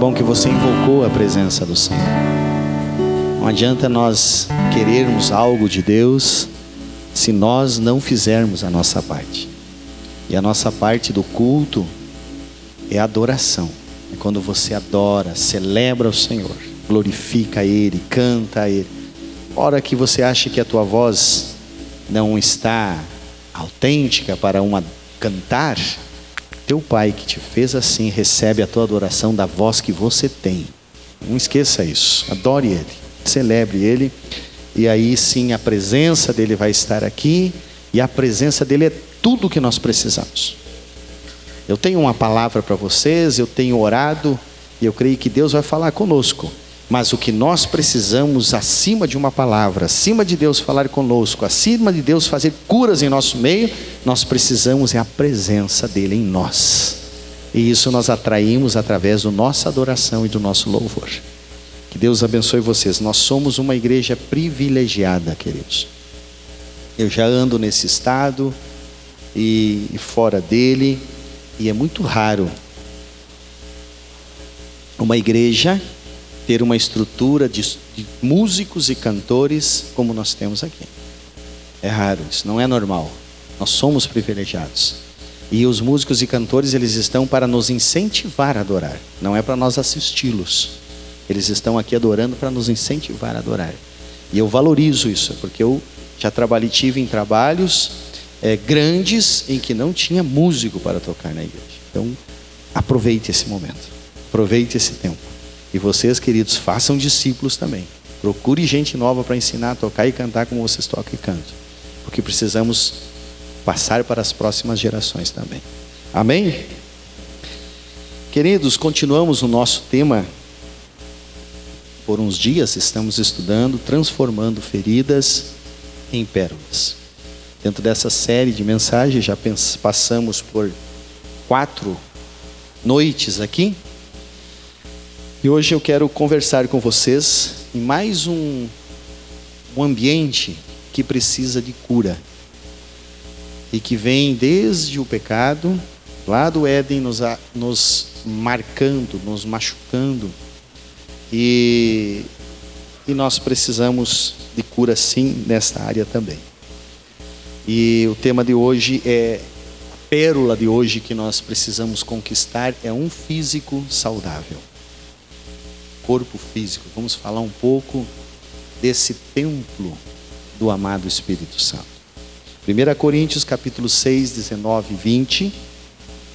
bom que você invocou a presença do Senhor. Não adianta nós querermos algo de Deus se nós não fizermos a nossa parte. E a nossa parte do culto é adoração. É quando você adora, celebra o Senhor, glorifica Ele, canta a Ele. Hora que você acha que a tua voz não está autêntica para cantar, teu Pai que te fez assim recebe a tua adoração da voz que você tem. Não esqueça isso. Adore Ele, celebre Ele, e aí sim a presença dEle vai estar aqui, e a presença dEle é tudo o que nós precisamos. Eu tenho uma palavra para vocês, eu tenho orado, e eu creio que Deus vai falar conosco. Mas o que nós precisamos, acima de uma palavra, acima de Deus falar conosco, acima de Deus fazer curas em nosso meio, nós precisamos é a presença dEle em nós. E isso nós atraímos através da nossa adoração e do nosso louvor. Que Deus abençoe vocês. Nós somos uma igreja privilegiada, queridos. Eu já ando nesse estado e fora dele, e é muito raro uma igreja ter uma estrutura de músicos e cantores como nós temos aqui. É raro, isso não é normal. Nós somos privilegiados. E os músicos e cantores, eles estão para nos incentivar a adorar. Não é para nós assisti-los. Eles estão aqui adorando para nos incentivar a adorar. E eu valorizo isso, porque eu já tive em trabalhos grandes em que não tinha músico para tocar na igreja. Então, aproveite esse momento. Aproveite esse tempo. E vocês, queridos, façam discípulos também. Procure gente nova para ensinar a tocar e cantar como vocês tocam e cantam. Porque precisamos passar para as próximas gerações também. Amém? Queridos, continuamos o nosso tema. Por uns dias estamos estudando, transformando feridas em pérolas. Dentro dessa série de mensagens, já passamos por 4 noites aqui. E hoje eu quero conversar com vocês em mais um ambiente que precisa de cura. E que vem desde o pecado, lá do Éden, nos marcando, nos machucando. E nós precisamos de cura sim nesta área também. E o tema de hoje a pérola de hoje que nós precisamos conquistar é um físico saudável. Corpo físico. Vamos falar um pouco desse templo do amado Espírito Santo. 1 Coríntios capítulo 6, 19 e 20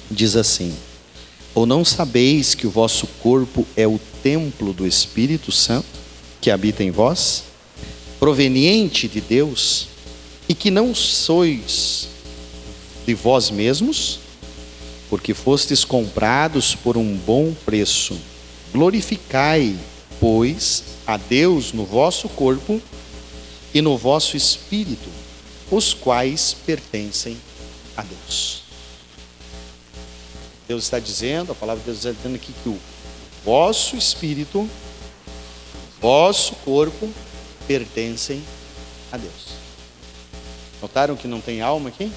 diz assim: ou não sabeis que o vosso corpo é o templo do Espírito Santo que habita em vós, proveniente de Deus, e que não sois de vós mesmos, porque fostes comprados por um bom preço. Glorificai, pois, a Deus no vosso corpo e no vosso espírito, os quais pertencem a Deus. Deus está dizendo, a palavra de Deus está dizendo aqui que o vosso espírito, o vosso corpo pertencem a Deus. Notaram que não tem alma aqui?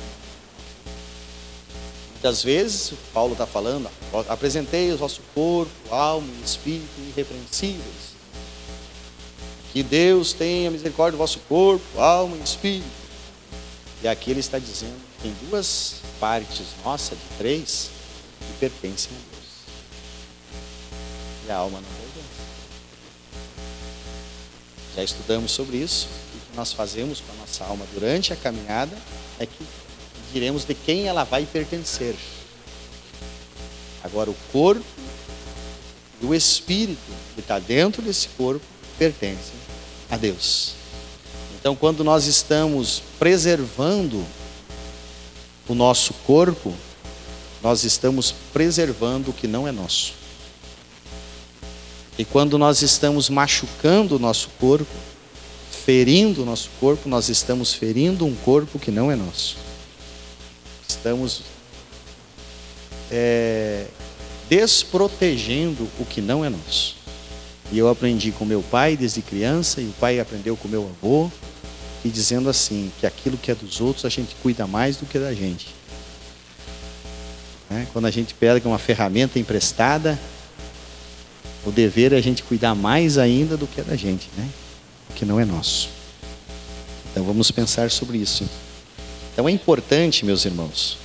Muitas vezes, Paulo está falando, apresentei o vosso corpo, alma e espírito irrepreensíveis. Que Deus tenha misericórdia do vosso corpo, alma e espírito. E aqui ele está dizendo que tem 2 partes, de 3, que pertencem a Deus. E a alma não pertence. Já estudamos sobre isso. O que nós fazemos com a nossa alma durante a caminhada é que diremos de quem ela vai pertencer. Agora o corpo e o espírito que está dentro desse corpo pertencem a Deus. Então quando nós estamos preservando o nosso corpo, nós estamos preservando o que não é nosso. E quando nós estamos machucando o nosso corpo, ferindo o nosso corpo, nós estamos ferindo um corpo que não é nosso. Estamos desprotegendo o que não é nosso. E eu aprendi com meu pai desde criança, e o pai aprendeu com meu avô, e dizendo assim, que aquilo que é dos outros a gente cuida mais do que da gente. Quando a gente pega uma ferramenta emprestada, O dever é a gente cuidar mais ainda do que é da gente, né? O que não é nosso. Então vamos pensar sobre isso. Então é importante, meus irmãos,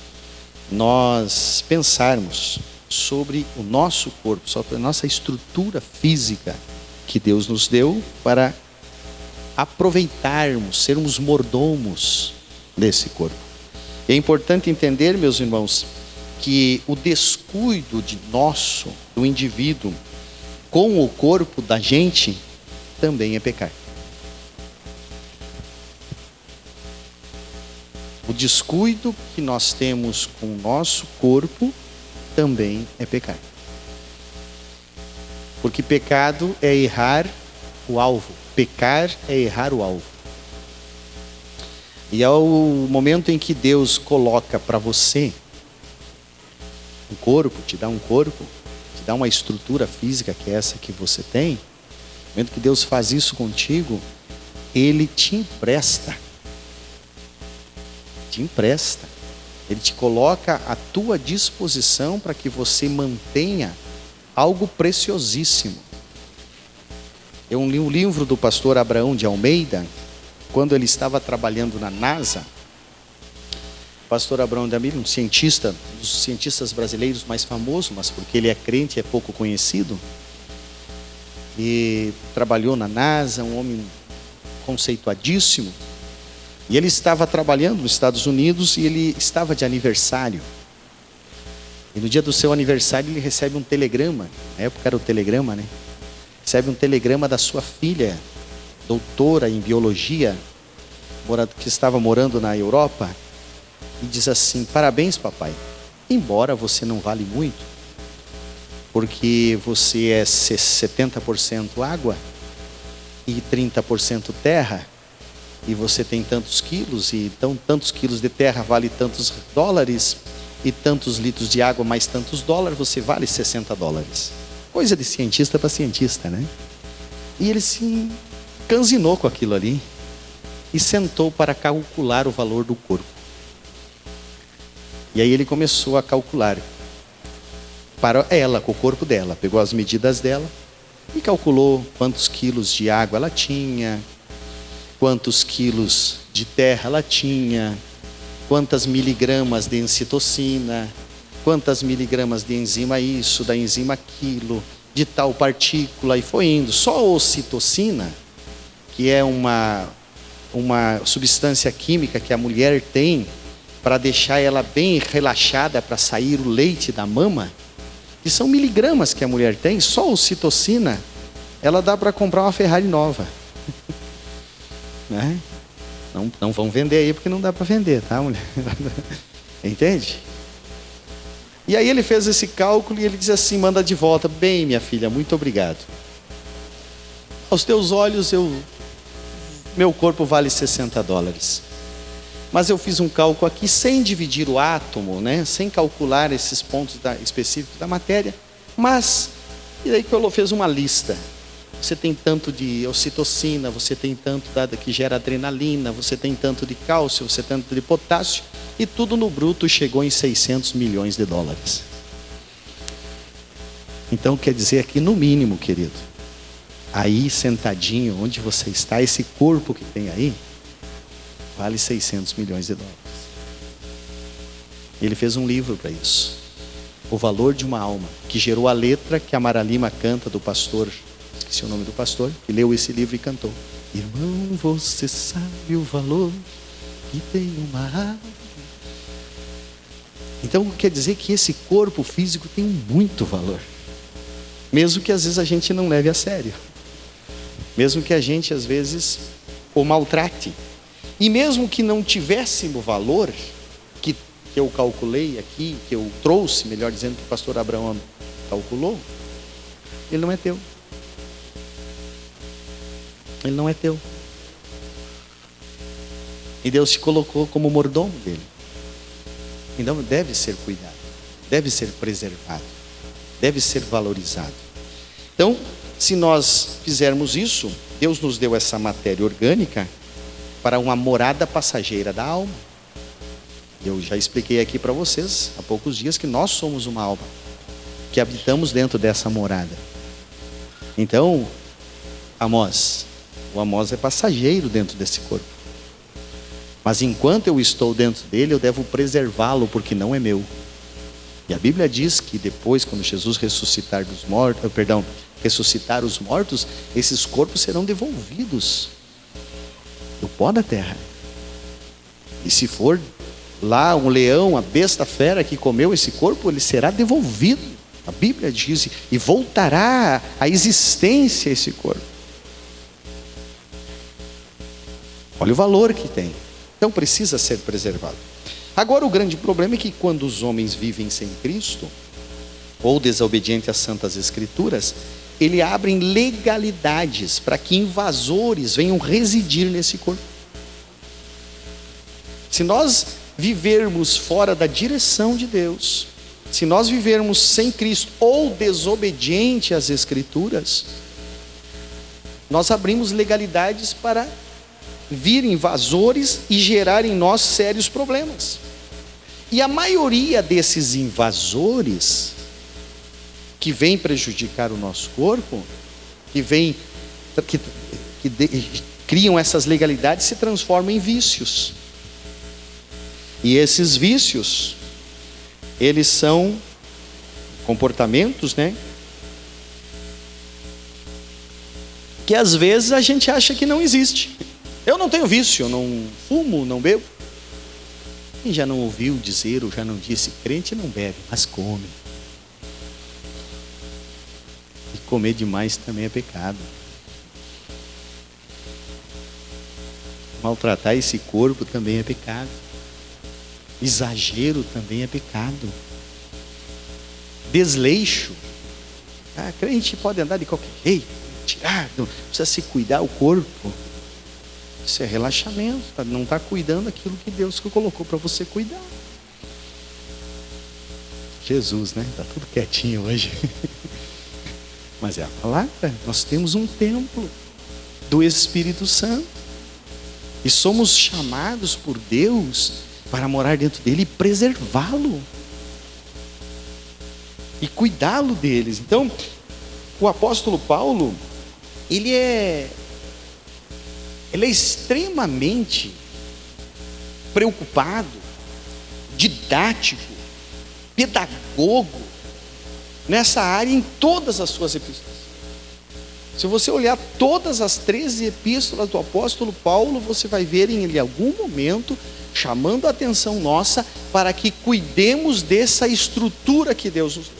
nós pensarmos sobre o nosso corpo, sobre a nossa estrutura física que Deus nos deu para aproveitarmos, sermos mordomos desse corpo. E é importante entender, meus irmãos, que o descuido do indivíduo com o corpo da gente também é pecar. O descuido que nós temos com o nosso corpo também é pecar. Porque pecado é errar o alvo. Pecar é errar o alvo. E ao momento em que Deus coloca para você um corpo, te dá uma estrutura física que é essa que você tem, no momento que Deus faz isso contigo, Ele te empresta. Ele te coloca à tua disposição para que você mantenha algo preciosíssimo. Eu li um livro do pastor Abraão de Almeida, quando ele estava trabalhando na NASA. O pastor Abraão de Almeida, um cientista, um dos cientistas brasileiros mais famosos, mas porque ele é crente, é pouco conhecido. E trabalhou na NASA, um homem conceituadíssimo. E ele estava trabalhando nos Estados Unidos e ele estava de aniversário. E no dia do seu aniversário ele recebe um telegrama. Na época era o telegrama, né? Recebe um telegrama da sua filha, doutora em biologia, que estava morando na Europa. E diz assim: parabéns, papai. Embora você não vale muito, porque você é 70% água e 30% terra. E você tem tantos quilos, e então tantos quilos de terra vale tantos dólares, e tantos litros de água mais tantos dólares, você vale $60. Coisa de cientista para cientista, né? E ele se canzinou com aquilo ali, e sentou para calcular o valor do corpo. E aí ele começou a calcular para ela, com o corpo dela, pegou as medidas dela, e calculou quantos quilos de água ela tinha, quantos quilos de terra ela tinha, quantas miligramas de encitocina, quantas miligramas de enzima isso, da enzima aquilo, de tal partícula, e foi indo. Só a ocitocina, que é uma substância química que a mulher tem para deixar ela bem relaxada para sair o leite da mama, que são miligramas que a mulher tem, só a ocitocina, ela dá para comprar uma Ferrari nova. Né? Não vão vender aí porque não dá para vender, tá, mulher? Entende? E aí ele fez esse cálculo e ele diz assim, manda de volta: bem, minha filha, muito obrigado. Aos teus olhos meu corpo vale $60. Mas eu fiz um cálculo aqui sem dividir o átomo, né? Sem calcular esses pontos específicos da matéria. Mas, e daí que ele fez uma lista. Você tem tanto de ocitocina, você tem tanto que gera adrenalina, você tem tanto de cálcio, você tem tanto de potássio, e tudo no bruto chegou em $600 milhões. Então quer dizer aqui, no mínimo, querido, aí sentadinho onde você está, esse corpo que tem aí, vale $600 milhões. Ele fez um livro para isso, O Valor de uma Alma, que gerou a letra que a Mara Lima canta do pastor, esqueci o nome do pastor, que leu esse livro e cantou: irmão, você sabe o valor que tem uma alma. Então quer dizer que esse corpo físico tem muito valor, mesmo que às vezes a gente não leve a sério, mesmo que a gente às vezes o maltrate, e mesmo que não tivéssemos valor, que eu calculei aqui, que eu trouxe, melhor dizendo, que o pastor Abraão calculou, ele não é teu. Ele não é teu. E Deus te colocou como mordomo dele. Então deve ser cuidado, deve ser preservado, deve ser valorizado. Então, se nós fizermos isso, Deus nos deu essa matéria orgânica para uma morada passageira da alma. Eu já expliquei aqui para vocês há poucos dias que nós somos uma alma, que habitamos dentro dessa morada. Então, o Amós é passageiro dentro desse corpo. Mas enquanto eu estou dentro dele, eu devo preservá-lo, porque não é meu. E a Bíblia diz que depois, quando Jesus ressuscitar os mortos, esses corpos serão devolvidos do pó da terra. E se for lá um leão, a besta fera que comeu esse corpo, ele será devolvido. A Bíblia diz, e voltará à existência esse corpo. Olha o valor que tem. Então precisa ser preservado. Agora o grande problema é que quando os homens vivem sem Cristo, ou desobediente às Santas Escrituras, ele abrem legalidades para que invasores venham residir nesse corpo. Se nós vivermos fora da direção de Deus, se nós vivermos sem Cristo ou desobediente às Escrituras, nós abrimos legalidades para vir invasores e gerar em nós sérios problemas. E a maioria desses invasores que vêm prejudicar o nosso corpo, que criam essas legalidades, se transformam em vícios. E esses vícios, eles são comportamentos, que às vezes a gente acha que não existe. Eu não tenho vício, eu não fumo, não bebo. Quem já não ouviu dizer ou já não disse, crente não bebe, mas come. E comer demais também é pecado. Maltratar esse corpo também é pecado. Exagero também é pecado. Desleixo. Crente pode andar de qualquer jeito, tirado, precisa se cuidar o corpo. Isso é relaxamento, não está cuidando daquilo que Deus colocou para você cuidar. Jesus, está tudo quietinho hoje. Mas é a palavra, nós temos um templo do Espírito Santo. E somos chamados por Deus para morar dentro dele e preservá-lo. E cuidá-lo deles. Então, o apóstolo Paulo, ele é extremamente preocupado, didático, pedagogo nessa área em todas as suas epístolas. Se você olhar todas as 13 epístolas do apóstolo Paulo, você vai ver em algum momento chamando a atenção nossa para que cuidemos dessa estrutura que Deus nos deu.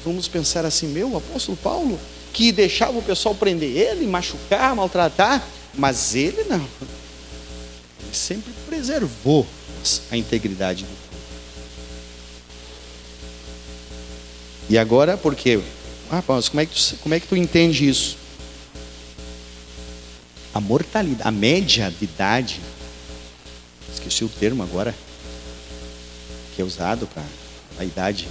Vamos pensar assim, o apóstolo Paulo, que deixava o pessoal prender ele, machucar, maltratar, mas ele não. Ele sempre preservou a integridade do corpo. E agora, por quê? Paulo, como é que tu entende isso? A mortalidade, a média de idade, esqueci o termo agora, que é usado para a idade,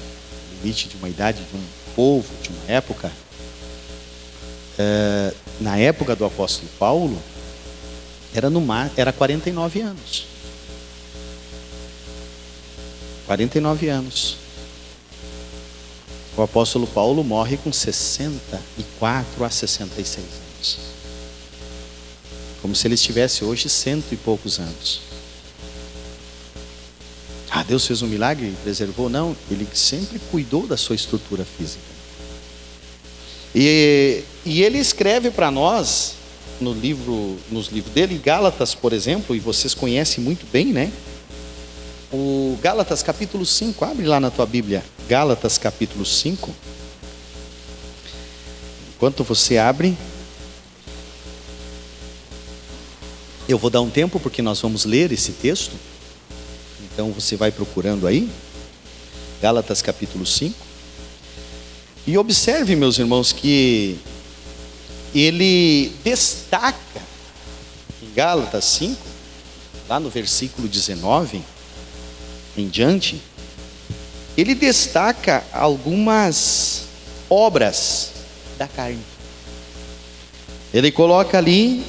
limite de uma idade de um povo, de uma época. Na época do apóstolo Paulo, era 49 anos. 49 anos. O apóstolo Paulo morre com 64 a 66 anos. Como se ele estivesse hoje 100 e poucos anos. Deus fez um milagre e preservou? Não, ele sempre cuidou da sua estrutura física. E ele escreve para nós, nos livros dele, Gálatas, por exemplo, e vocês conhecem muito bem, o Gálatas capítulo 5, abre lá na tua Bíblia, Gálatas capítulo 5. Enquanto você abre, eu vou dar um tempo porque nós vamos ler esse texto. Então você vai procurando aí, Gálatas capítulo 5. E observe, meus irmãos, que ele destaca em Gálatas 5, lá no versículo 19 em diante, ele destaca algumas obras da carne. Ele coloca ali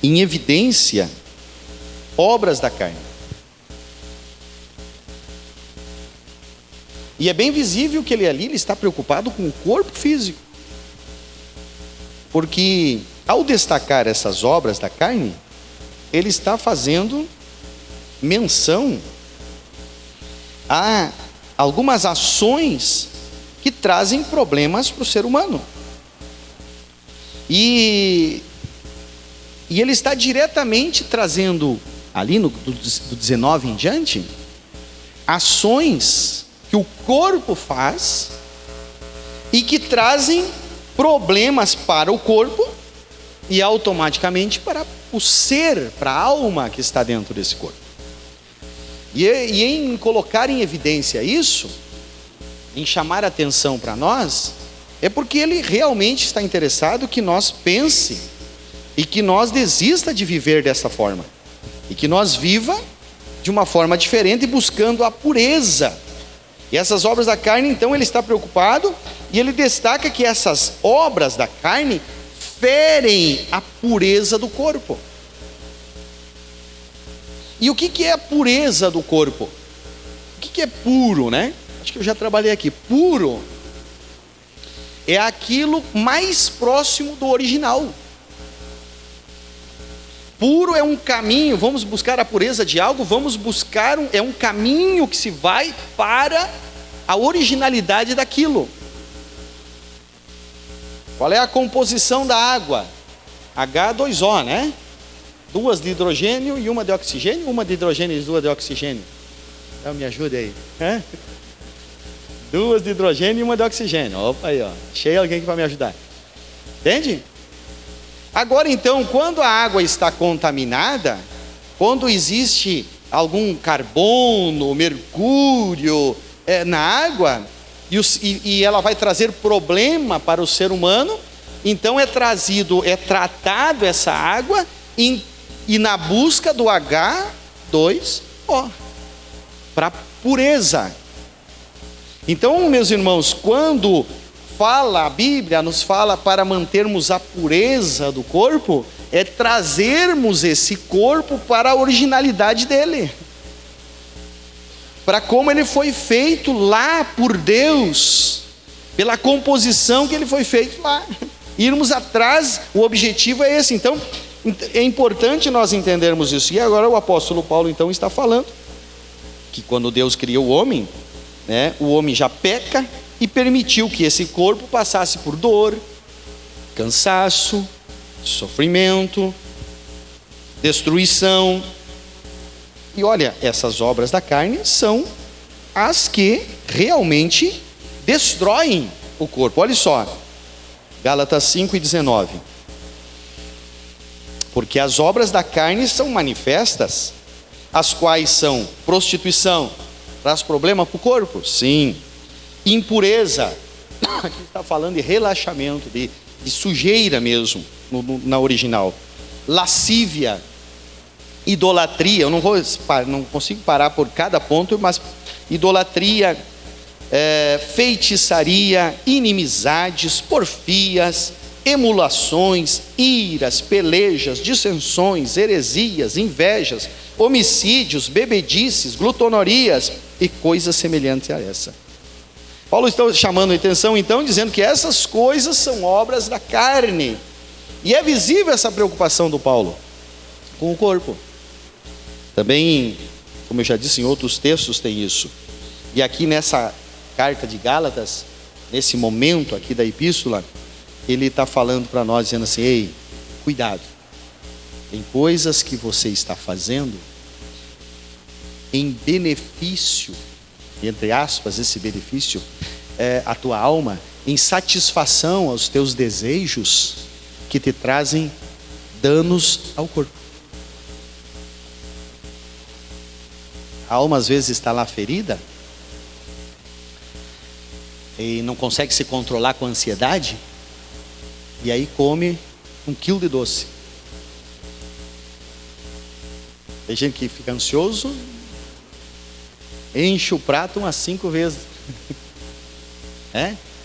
em evidência obras da carne. E é bem visível que ele está preocupado com o corpo físico. Porque ao destacar essas obras da carne, ele está fazendo menção a algumas ações que trazem problemas para o ser humano. E ele está diretamente trazendo, ali do 19 em diante, ações que o corpo faz e que trazem problemas para o corpo e automaticamente para o ser, para a alma que está dentro desse corpo. E em colocar em evidência isso, em chamar a atenção para nós, é porque ele realmente está interessado que nós pense e que nós desista de viver dessa forma, e que nós viva de uma forma diferente, buscando a pureza. E essas obras da carne, então, ele está preocupado, e ele destaca que essas obras da carne ferem a pureza do corpo. E o que é a pureza do corpo? O que é puro, né? Acho que eu já trabalhei aqui. Puro é aquilo mais próximo do original. Puro é um caminho, vamos buscar a pureza de algo, é um caminho que se vai para a originalidade daquilo. Qual é a composição da água? H2O, né? 2 de hidrogênio e 1 de oxigênio, 1 de hidrogênio e 2 de oxigênio. Então me ajude aí. 2 de hidrogênio e 1 de oxigênio. Opa aí, ó. Achei alguém aqui para me ajudar. Entende? Agora então, quando a água está contaminada, quando existe algum carbono, mercúrio na água, e ela vai trazer problema para o ser humano, então é tratado essa água e na busca do H2O, para pureza. Então, meus irmãos, quando a Bíblia nos fala para mantermos a pureza do corpo, é trazermos esse corpo para a originalidade dele, para como ele foi feito lá por Deus, pela composição que ele foi feito lá, irmos atrás. O objetivo é esse. Então é importante nós entendermos isso. E agora o apóstolo Paulo então está falando que quando Deus criou o homem, né, o homem já peca e permitiu que esse corpo passasse por dor, cansaço, sofrimento, destruição. E olha, essas obras da carne são as que realmente destroem o corpo. Olha só, Gálatas 5:19. Porque as obras da carne são manifestas, as quais são prostituição. Traz problema para o corpo? Sim. Impureza, aqui está falando de relaxamento, de sujeira mesmo, na original. Lascívia, idolatria, eu não consigo parar por cada ponto, mas idolatria, feitiçaria, inimizades, porfias, emulações, iras, pelejas, dissensões, heresias, invejas, homicídios, bebedices, glutonorias e coisas semelhantes a essa. Paulo está chamando a atenção então, dizendo que essas coisas são obras da carne. E é visível essa preocupação do Paulo com o corpo. Também, como eu já disse em outros textos, tem isso. E aqui nessa carta de Gálatas, nesse momento aqui da epístola, ele está falando para nós, dizendo assim: ei, cuidado, tem coisas que você está fazendo em benefício, entre aspas, esse benefício, a tua alma, em satisfação aos teus desejos, que te trazem danos ao corpo. A alma às vezes está lá ferida e não consegue se controlar com a ansiedade, e aí come 1 quilo de doce. Tem gente que fica ansioso, enche o prato umas 5 vezes.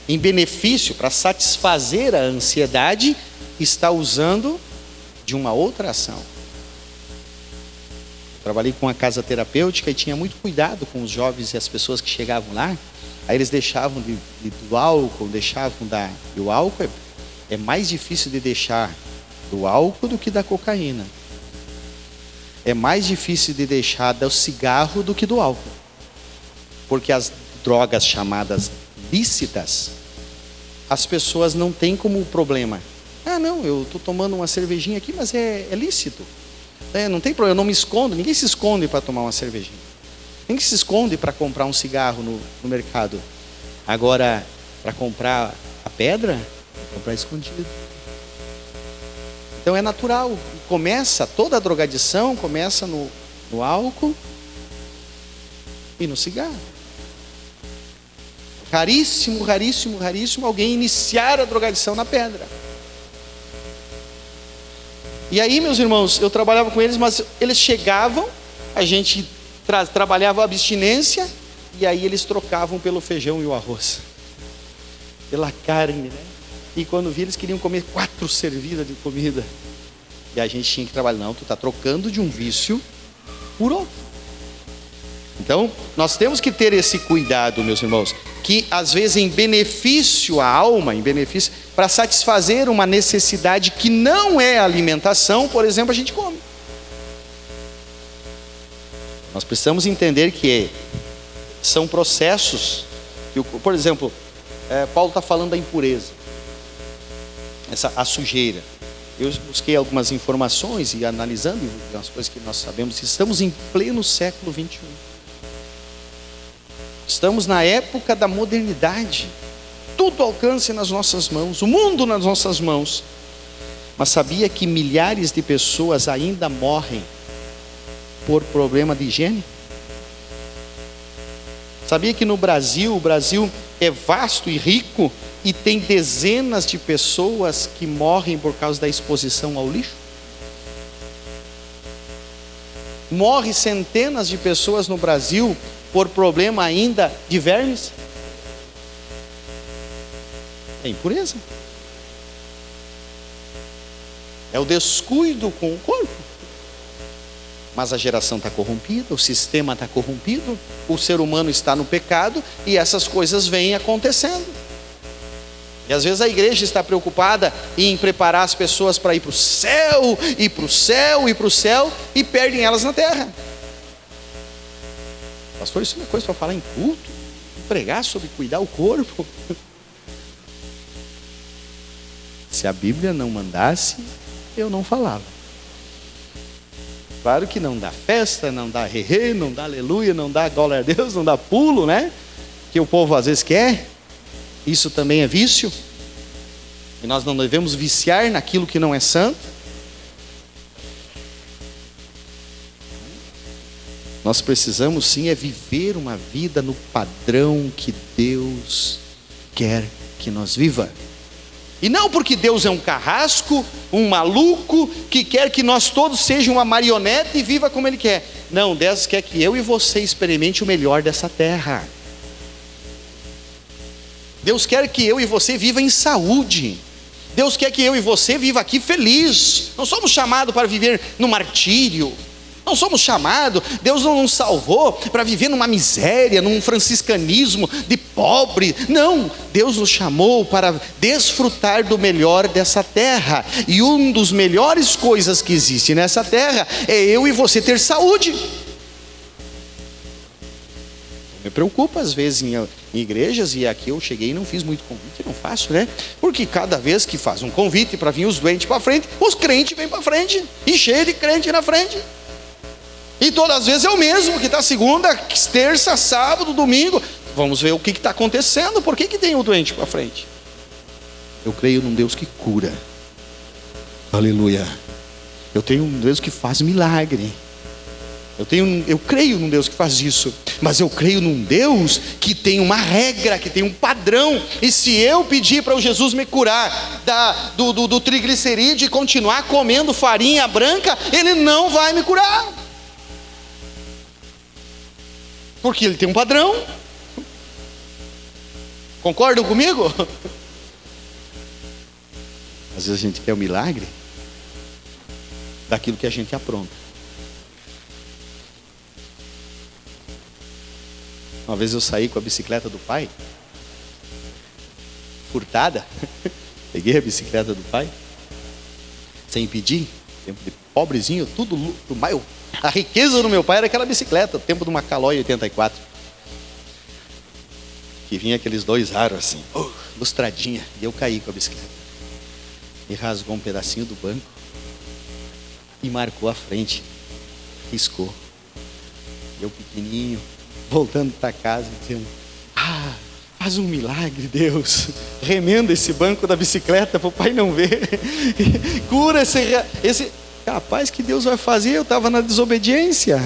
Em benefício, para satisfazer a ansiedade, está usando de uma outra ação. Trabalhei com uma casa terapêutica e tinha muito cuidado com os jovens e as pessoas que chegavam lá. Aí eles deixavam do álcool, e o álcool é mais difícil de deixar do álcool do que da cocaína. É mais difícil de deixar do cigarro do que do álcool. Porque as drogas chamadas lícitas, as pessoas não têm como problema. Ah, não, eu estou tomando uma cervejinha aqui, mas é lícito. Não tem problema, eu não me escondo. Ninguém se esconde para tomar uma cervejinha. Ninguém se esconde para comprar um cigarro no mercado. Agora, para comprar a pedra, comprar escondido. Então é natural. Toda a drogadição começa no álcool e no cigarro. Raríssimo, raríssimo, raríssimo alguém iniciar a drogadição na pedra. E aí, meus irmãos, eu trabalhava com eles, mas eles chegavam, a gente trabalhava a abstinência, e aí eles trocavam pelo feijão e o arroz, pela carne, né? E quando vi, eles queriam comer 4 servidas de comida. E a gente tinha que trabalhar. Não, tu está trocando de um vício por outro. Então, nós temos que ter esse cuidado, meus irmãos, que às vezes em benefício à alma, para satisfazer uma necessidade que não é alimentação, por exemplo, a gente come. Nós precisamos entender que são processos, por exemplo, Paulo está falando da impureza, a sujeira. Eu busquei algumas informações e analisando as coisas que nós sabemos, estamos em pleno século 21. Estamos na época da modernidade. Tudo ao alcance nas nossas mãos, o mundo nas nossas mãos. Mas sabia que milhares de pessoas ainda morrem por problema de higiene? Sabia que no Brasil, o Brasil é vasto e rico e tem dezenas de pessoas que morrem por causa da exposição ao lixo? Morre centenas de pessoas no Brasil por problema ainda de vermes? É impureza. É o descuido com o corpo. Mas a geração está corrompida, o sistema está corrompido, o ser humano está no pecado e essas coisas vêm acontecendo. E às vezes a igreja está preocupada em preparar as pessoas para ir para o céu, ir para o céu, ir para o céu, e perdem elas na terra. Pastor, isso não é coisa para falar em culto? Pregar sobre cuidar o corpo? Se a Bíblia não mandasse, eu não falava. Claro que não dá festa, não dá re, não dá aleluia, não dá glória a Deus, não dá pulo, né? Que o povo às vezes quer. Isso também é vício. E nós não devemos viciar naquilo que não é santo. Nós precisamos sim é viver uma vida no padrão que Deus quer que nós viva. E não porque Deus é um carrasco, um maluco, que quer que nós todos sejam uma marionete e viva como Ele quer. Não, Deus quer que eu e você experimente o melhor dessa terra. Deus quer que eu e você viva em saúde. Deus quer que eu e você viva aqui feliz. Não somos chamados para viver no martírio. Não somos chamados, Deus não nos salvou para viver numa miséria, num franciscanismo de pobre. Não, Deus nos chamou para desfrutar do melhor dessa terra. E uma das melhores coisas que existe nessa terra é eu e você ter saúde. Me preocupa às vezes em igrejas, e aqui eu cheguei e não fiz muito convite, não faço, né? Porque cada vez que faz um convite para vir os doentes para frente, os crentes vêm para frente, e cheio de crente na frente. E todas as vezes é o mesmo, que está segunda, terça, sábado, domingo. Vamos ver o que está acontecendo, por que tem o doente para frente? Eu creio num Deus que cura. Aleluia. Eu tenho um Deus que faz milagre. Eu creio num Deus que faz isso. Mas eu creio num Deus que tem uma regra, que tem um padrão. E se eu pedir para o Jesus me curar do triglicerídeo e continuar comendo farinha branca, Ele não vai me curar. Porque Ele tem um padrão. Concordam comigo? Às vezes a gente quer o milagre daquilo que a gente apronta. Uma vez eu saí com a bicicleta do pai, furtada, Peguei a bicicleta do pai, sem pedir, tempo de pobrezinho, tudo do pai. A riqueza do meu pai era aquela bicicleta, tempo de uma Caloi 84. Que vinha aqueles 2 aros assim, lustradinha, e eu caí com a bicicleta. E rasgou um pedacinho do banco e marcou a frente, riscou. Eu pequenininho, voltando para casa, dizendo: faz um milagre, Deus, remenda esse banco da bicicleta para o pai não ver, cura esse... Capaz que Deus vai fazer, eu estava na desobediência.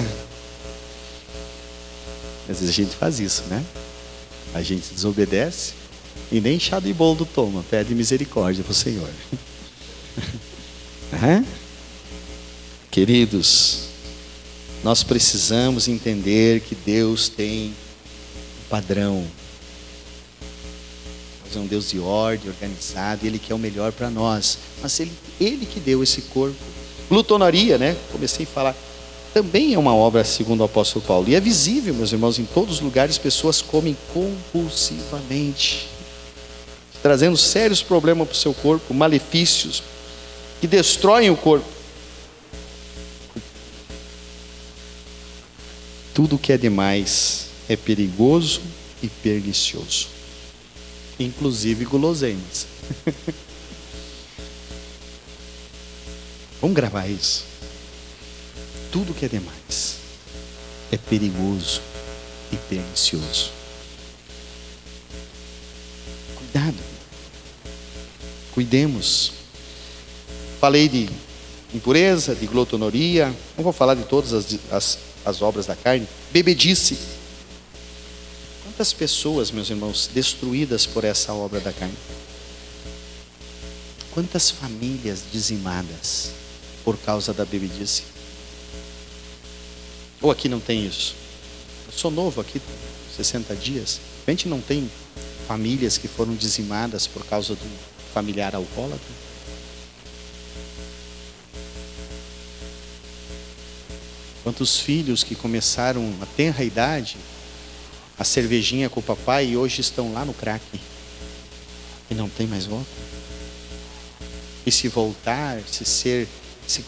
Às vezes a gente faz isso, né? A gente desobedece e nem chá de boldo toma, pede misericórdia para o Senhor. Queridos, nós precisamos entender que Deus tem um padrão. Deus é um Deus de ordem, organizado, Ele quer o melhor para nós. Mas Ele que deu esse corpo. Glutonaria, né? Comecei a falar. Também é uma obra segundo o apóstolo Paulo. E é visível, meus irmãos, em todos os lugares pessoas comem compulsivamente, trazendo sérios problemas para o seu corpo, malefícios que destroem o corpo. Tudo que é demais é perigoso e pernicioso, inclusive guloseimas. Vamos gravar isso. Tudo que é demais é perigoso e pernicioso. Cuidado. Cuidemos. Falei de impureza, de glutonaria. Não vou falar de todas as obras da carne. Bebedice. Quantas pessoas, meus irmãos, destruídas por essa obra da carne? Quantas famílias dizimadas por causa da bebedice? Ou aqui não tem isso? Eu sou novo aqui, 60 dias. A gente não tem famílias que foram dizimadas por causa do familiar alcoólatra? Quantos filhos que começaram a tenra idade a cervejinha com o papai e hoje estão lá no crack e não tem mais volta? E se voltar, se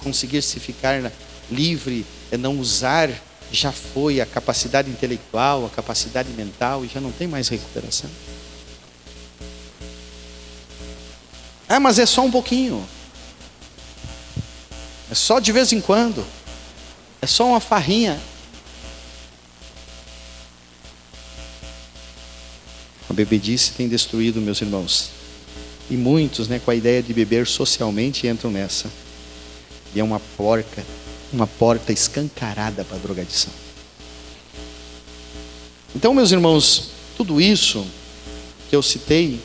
conseguir se ficar livre, não usar, já foi a capacidade intelectual, a capacidade mental, e já não tem mais recuperação. Mas é só um pouquinho. É só de vez em quando. É só uma farrinha. A bebedice tem destruído, meus irmãos. E muitos, com a ideia de beber socialmente, entram nessa. E é uma porta escancarada para a drogadição. Então, meus irmãos, tudo isso que eu citei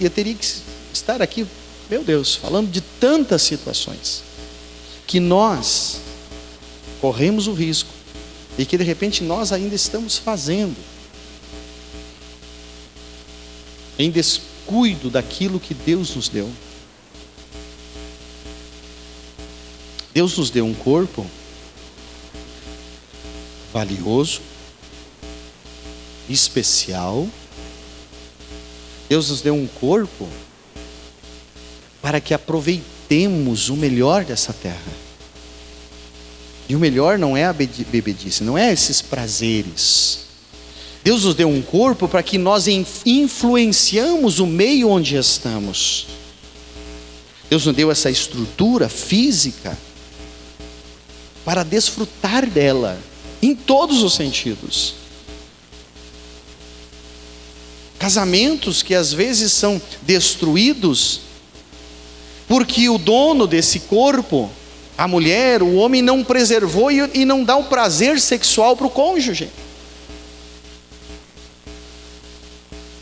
eu teria que estar aqui, meu Deus, falando de tantas situações que nós corremos o risco e que de repente nós ainda estamos fazendo em descuido daquilo que Deus nos deu. Deus nos deu um corpo valioso, especial. Deus nos deu um corpo para que aproveitemos o melhor dessa terra. E o melhor não é a bebedice, não é esses prazeres. Deus nos deu um corpo para que nós influenciamos o meio onde estamos. Deus nos deu essa estrutura física para desfrutar dela em todos os sentidos. Casamentos que às vezes são destruídos porque o dono desse corpo, a mulher, o homem, não preservou e não dá o prazer sexual para o cônjuge.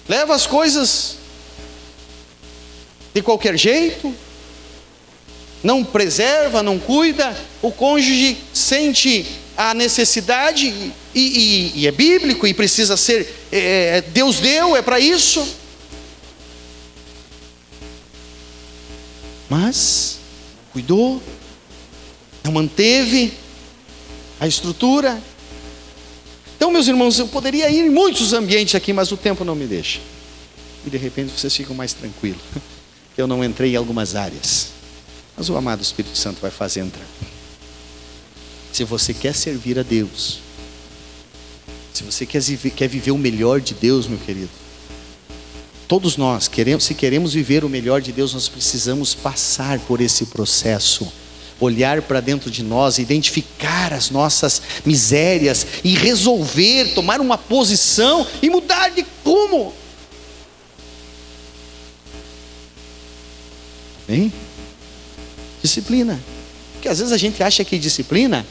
Leva as coisas de qualquer jeito, não preserva, não cuida, o cônjuge sente a necessidade e é bíblico e precisa ser, Deus deu, é para isso. Mas cuidou, não manteve a estrutura. Então, meus irmãos, eu poderia ir em muitos ambientes aqui, mas o tempo não me deixa. e de repente vocês ficam mais tranquilos. Eu não entrei em algumas áreas, mas o amado Espírito Santo vai fazer entrar. Se você quer servir a Deus, se você quer viver o melhor de Deus, meu querido, todos nós, se queremos viver o melhor de Deus, nós precisamos passar por esse processo. Olhar para dentro de nós, identificar as nossas misérias e resolver, tomar uma posição e mudar de rumo. Hein? Disciplina. Porque às vezes a gente acha que disciplina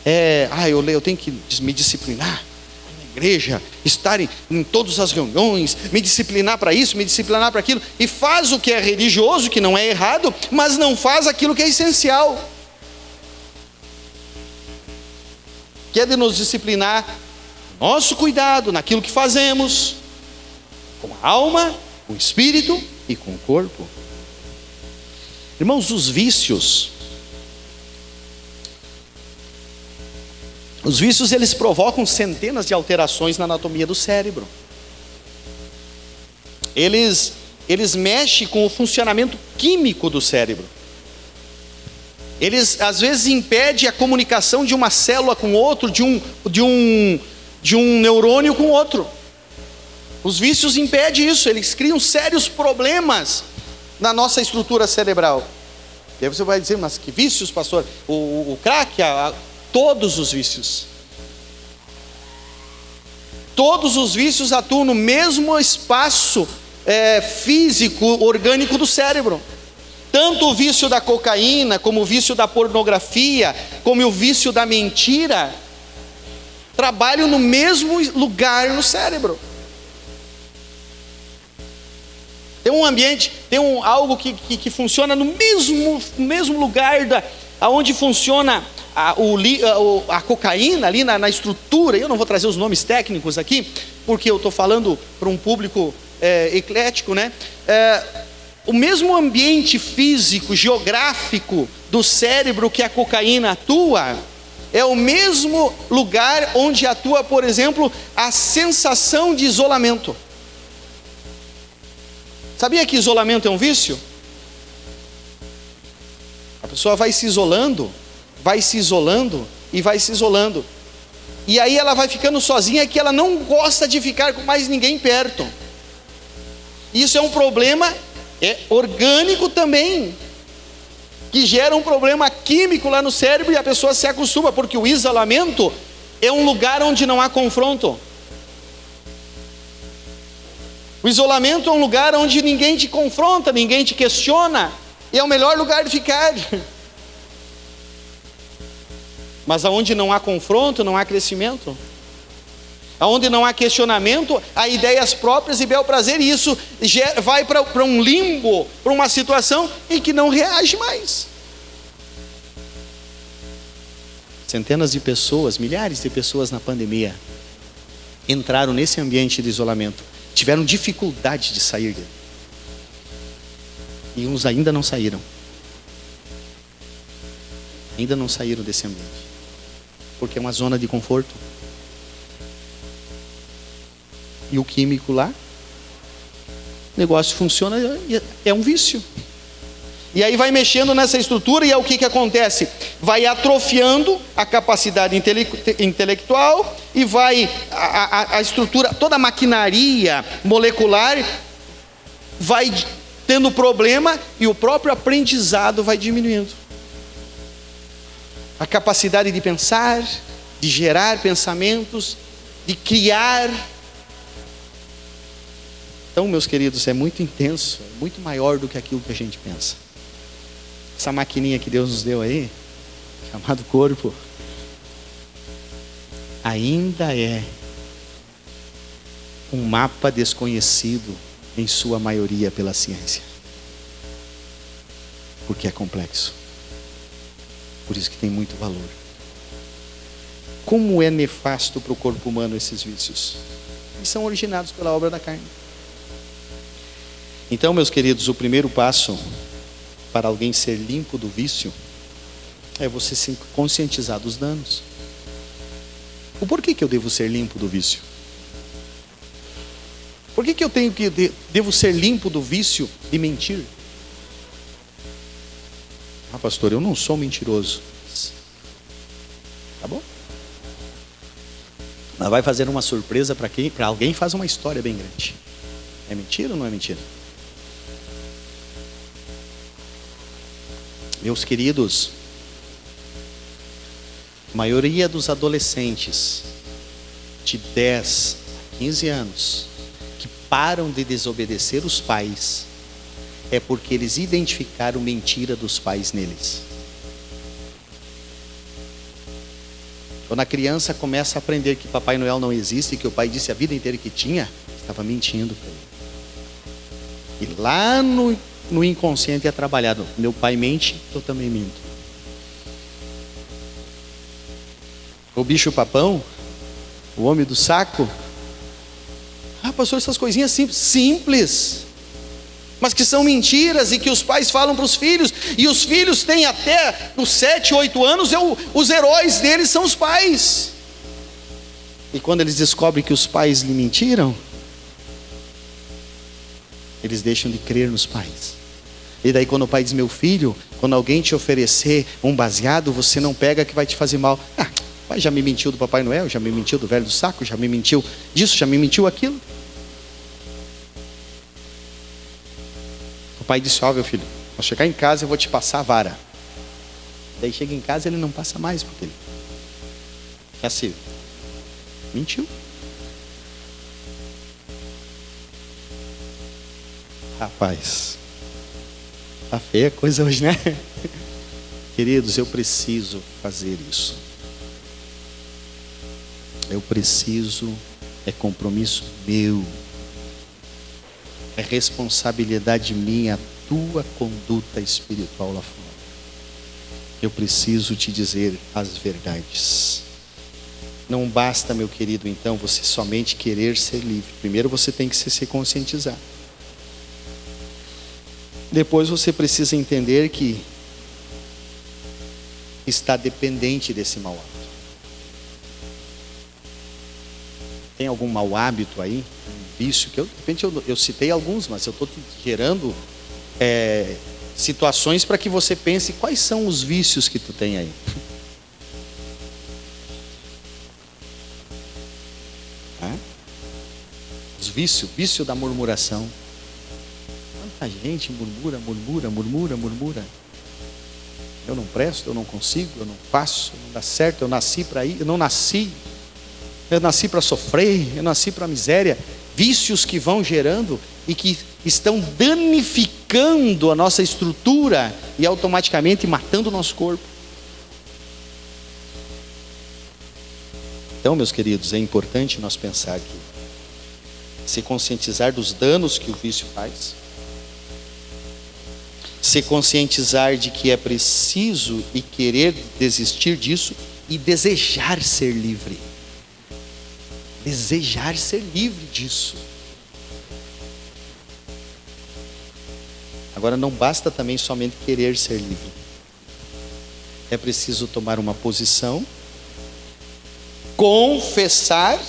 é, eu tenho que me disciplinar na igreja, estar em todas as reuniões, me disciplinar para isso, me disciplinar para aquilo, e faz o que é religioso, que não é errado, mas não faz aquilo que é essencial, que é de nos disciplinar, nosso cuidado naquilo que fazemos, com a alma, com o espírito e com o corpo. Irmãos, os vícios eles provocam centenas de alterações na anatomia do cérebro. Eles mexem com o funcionamento químico do cérebro. Eles às vezes impedem a comunicação de uma célula com outra, de um neurônio com outro. Os vícios impedem isso, eles criam sérios problemas na nossa estrutura cerebral. E aí você vai dizer, mas que vícios, pastor? O crack, todos os vícios. Todos os vícios atuam no mesmo espaço físico, orgânico do cérebro. Tanto o vício da cocaína, como o vício da pornografia, como o vício da mentira, trabalham no mesmo lugar no cérebro. Tem um ambiente, algo que funciona no mesmo lugar onde funciona a cocaína, ali na estrutura. Eu não vou trazer os nomes técnicos aqui, porque eu estou falando para um público eclético, né? O mesmo ambiente físico, geográfico do cérebro que a cocaína atua, é o mesmo lugar onde atua, por exemplo, a sensação de isolamento. Sabia que isolamento é um vício? A pessoa vai se isolando, e vai se isolando. E aí ela vai ficando sozinha, que ela não gosta de ficar com mais ninguém perto. Isso é um problema orgânico também, que gera um problema químico lá no cérebro, e a pessoa se acostuma, porque o isolamento é um lugar onde não há confronto. O isolamento é um lugar onde ninguém te confronta, ninguém te questiona, e é o melhor lugar de ficar. Mas aonde não há confronto, não há crescimento. Aonde não há questionamento, há ideias próprias e bel prazer, e isso vai para um limbo, para uma situação em que não reage mais. Centenas de pessoas, milhares de pessoas na pandemia entraram nesse ambiente de isolamento, tiveram dificuldade de sair dele. E uns ainda não saíram. Ainda não saíram desse ambiente. Porque é uma zona de conforto. E o químico lá, o negócio funciona, é um vício. E aí vai mexendo nessa estrutura, e é o que acontece? Vai atrofiando a capacidade intelectual, e vai a estrutura, toda a maquinaria molecular vai tendo problema, e o próprio aprendizado vai diminuindo. A capacidade de pensar, de gerar pensamentos, de criar. Então, meus queridos, é muito intenso, é muito maior do que aquilo que a gente pensa. Essa maquininha que Deus nos deu aí, chamado corpo, ainda é um mapa desconhecido, em sua maioria pela ciência. Porque é complexo. Por isso que tem muito valor. Como é nefasto para o corpo humano esses vícios? Eles são originados pela obra da carne. Então, meus queridos, o primeiro passo para alguém ser limpo do vício é você se conscientizar dos danos. O porquê que eu devo ser limpo do vício? Por que eu devo ser limpo do vício de mentir? Ah, pastor, eu não sou mentiroso. Tá bom? Mas vai fazer uma surpresa para quem? Para alguém faz uma história bem grande. É mentira ou não é mentira? Meus queridos, a maioria dos adolescentes de 10 a 15 anos que param de desobedecer os pais é porque eles identificaram mentira dos pais neles. Quando a criança começa a aprender que Papai Noel não existe e que o pai disse a vida inteira que tinha, estava mentindo para ele. E lá no inconsciente é trabalhado: meu pai mente, eu também minto. O bicho papão, o homem do saco. Ah, pastor, essas coisinhas simples, mas que são mentiras e que os pais falam para os filhos, e os filhos têm até os 7, 8 anos, os heróis deles são os pais. E quando eles descobrem que os pais lhe mentiram, eles deixam de crer nos pais. E daí quando o pai diz: meu filho, quando alguém te oferecer um baseado, você não pega que vai te fazer mal. Ah, o pai já me mentiu do Papai Noel, já me mentiu do velho do saco, já me mentiu disso, já me mentiu aquilo. O pai disse: ó, meu filho, ao chegar em casa eu vou te passar a vara. Daí chega em casa, ele não passa mais, porque ele já se mentiu. Rapaz, tá feia a coisa hoje, né? Queridos, eu preciso fazer isso. Eu preciso, é compromisso meu, é responsabilidade minha, a tua conduta espiritual lá fora. Eu preciso te dizer as verdades. Não basta, meu querido, então, você somente querer ser livre. Primeiro você tem que se conscientizar. Depois você precisa entender que está dependente desse mau hábito. Tem algum mau hábito aí? Um vício que de repente eu citei alguns, mas eu estou gerando situações para que você pense quais são os vícios que tu tem aí. Os vícios, vício da murmuração. Quanta gente murmura. Eu não presto, eu não consigo, eu não faço, não dá certo, eu nasci para ir, eu não nasci. Eu nasci para sofrer, eu nasci para miséria. Vícios que vão gerando e que estão danificando a nossa estrutura e automaticamente matando o nosso corpo. Então, meus queridos, é importante nós pensar aqui, se conscientizar dos danos que o vício faz, se conscientizar de que é preciso e querer desistir disso e desejar ser livre. Desejar ser livre disso. Agora, não basta também somente querer ser livre. É preciso tomar uma posição, confessar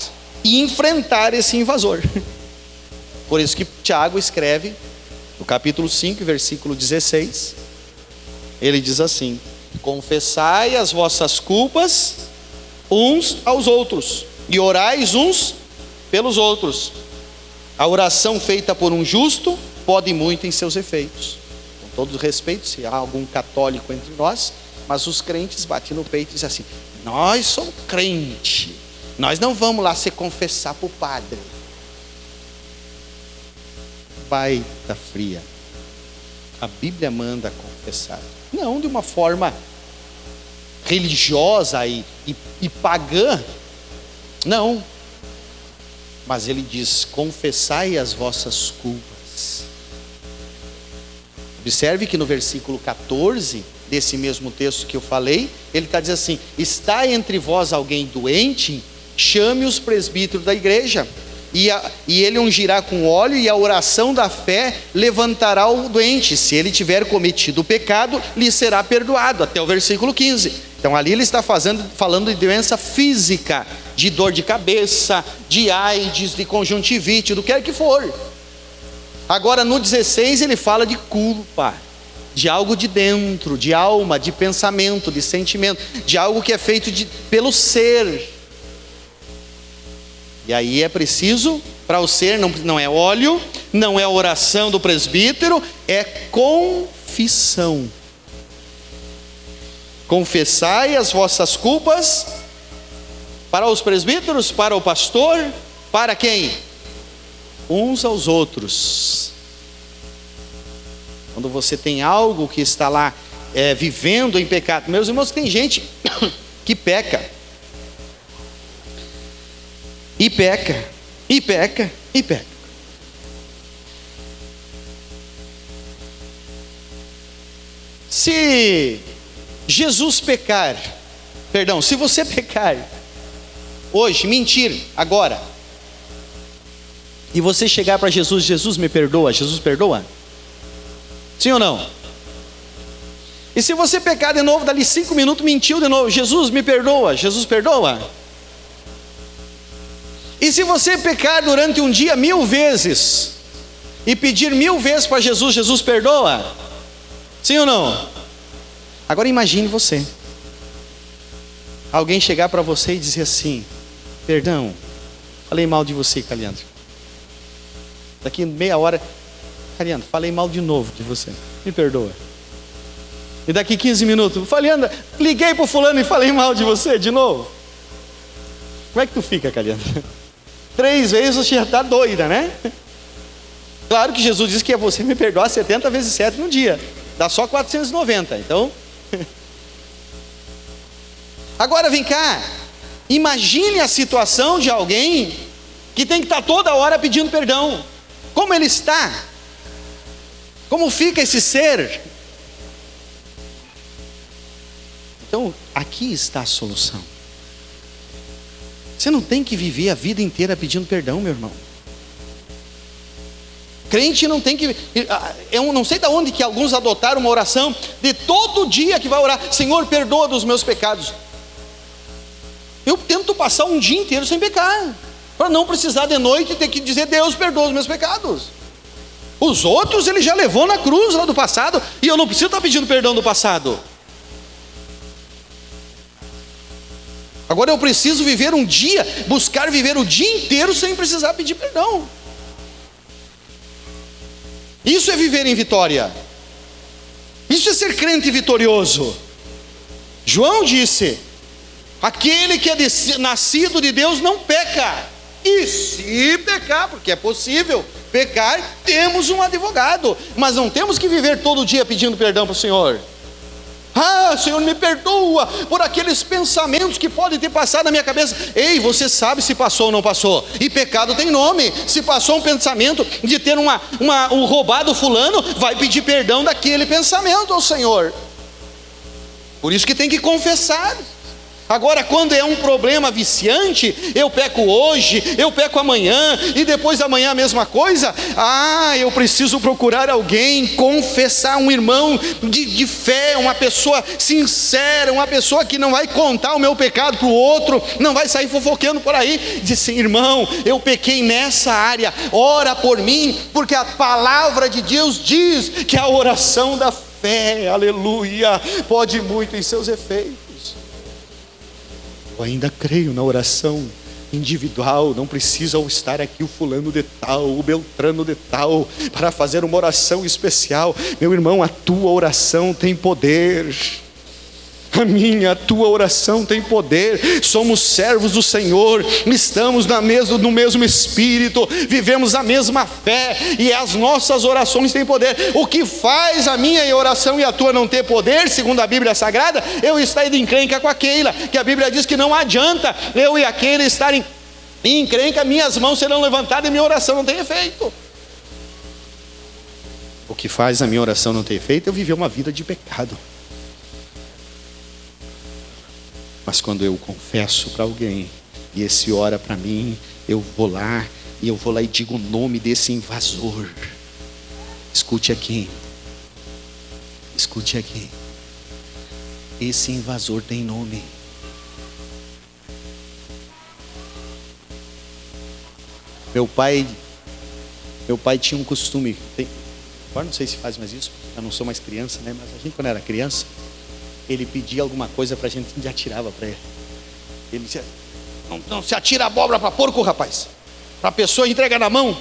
e enfrentar esse invasor. Por isso que Tiago escreve no capítulo 5, versículo 16. Ele diz assim: confessai as vossas culpas uns aos outros e orais uns pelos outros. A oração feita por um justo pode muito em seus efeitos. Com todo respeito, se há algum católico entre nós, mas os crentes batem no peito e dizem assim: nós somos crente, nós não vamos lá se confessar para o padre. Baita fria. A Bíblia manda confessar, não de uma forma religiosa e pagã, não, mas ele diz: confessai as vossas culpas. Observe que no versículo 14 desse mesmo texto que eu falei, ele está dizendo assim: está entre vós alguém doente, chame os presbíteros da igreja, e ele ungirá com óleo, e a oração da fé levantará o doente. Se ele tiver cometido o pecado, lhe será perdoado. Até o versículo 15. Então ali ele está falando de doença física, de dor de cabeça, de AIDS, de conjuntivite, do que quer que for. Agora no 16 ele fala de culpa, de algo de dentro, de alma, de pensamento, de sentimento, de algo que é feito pelo ser. E aí é preciso, para o ser, não é óleo, não é oração do presbítero, é confissão. Confessai as vossas culpas para os presbíteros, para o pastor, para quem? Uns aos outros. Quando você tem algo que está lá vivendo em pecado, meus irmãos, tem gente que peca, e peca, e peca, e peca. Se você pecar hoje, mentir agora, e você chegar para Jesus, Jesus me perdoa, Jesus perdoa? Sim ou não? E se você pecar de novo, dali 5 minutos, mentiu de novo, Jesus me perdoa, Jesus perdoa? E se você pecar durante um dia 1000 vezes, e pedir 1000 vezes para Jesus, Jesus perdoa? Sim ou não? Agora imagine você, alguém chegar para você e dizer assim: perdão, falei mal de você, Caliandro. Daqui meia hora, Caliandro, falei mal de novo de você, me perdoa. E daqui 15 minutos, Caliandro, liguei para o fulano e falei mal de você de novo. Como é que tu fica, Caliandro? 3 vezes você já está doida, né? Claro que Jesus disse que é você me perdoar 70 vezes 7 no dia, dá só 490, então... Agora vem cá, imagine a situação de alguém que tem que estar toda hora pedindo perdão. Como ele está? Como fica esse ser? Então, aqui está a solução. Você não tem que viver a vida inteira pedindo perdão, meu irmão. Crente não tem que... Eu não sei de onde que alguns adotaram uma oração de todo dia que vai orar: Senhor, perdoa dos meus pecados. Eu tento passar um dia inteiro sem pecar, para não precisar de noite ter que dizer: Deus, perdoa os meus pecados. Os outros ele já levou na cruz lá do passado, e eu não preciso estar pedindo perdão do passado. Agora eu preciso viver um dia, buscar viver o dia inteiro sem precisar pedir perdão. Isso é viver em vitória. Isso é ser crente vitorioso. João disse: aquele que é nascido de Deus não peca. E se pecar, porque é possível pecar, temos um advogado. Mas não temos que viver todo dia pedindo perdão para o Senhor. Ah, Senhor, me perdoa por aqueles pensamentos que podem ter passado na minha cabeça. Ei, você sabe se passou ou não passou. E pecado tem nome. Se passou um pensamento de ter um roubado fulano, vai pedir perdão daquele pensamento ao Senhor. Por isso que tem que confessar. Agora, quando é um problema viciante, eu peco hoje, eu peco amanhã, e depois da manhã a mesma coisa. Eu preciso procurar alguém, confessar, um irmão de fé, uma pessoa sincera, uma pessoa que não vai contar o meu pecado para o outro, não vai sair fofoqueando por aí, diz assim: irmão, eu pequei nessa área, ora por mim, porque a palavra de Deus diz que a oração da fé, aleluia, pode muito em seus efeitos. Eu ainda creio na oração individual, não precisa estar aqui o fulano de tal, o beltrano de tal, para fazer uma oração especial. Meu irmão, a tua oração tem poder. A tua oração tem poder. Somos servos do Senhor, estamos no mesmo Espírito, vivemos a mesma fé, e as nossas orações têm poder. O que faz a minha oração e a tua não ter poder, segundo a Bíblia Sagrada, eu estar em encrenca com a Keila, que a Bíblia diz que não adianta eu e a Keila estarem em encrenca, minhas mãos serão levantadas e minha oração não tem efeito. O que faz a minha oração não ter efeito é eu viver uma vida de pecado. Mas quando eu confesso para alguém, e esse ora para mim, eu vou lá e digo o nome desse invasor. Escute aqui. Esse invasor tem nome. Meu pai tinha um costume, agora não sei se faz mais isso, eu não sou mais criança, né? Mas a gente, quando era criança, ele pedia alguma coisa pra gente e atirava pra ele. Ele dizia: não se atira abóbora pra porco, rapaz. Pra pessoa entrega na mão.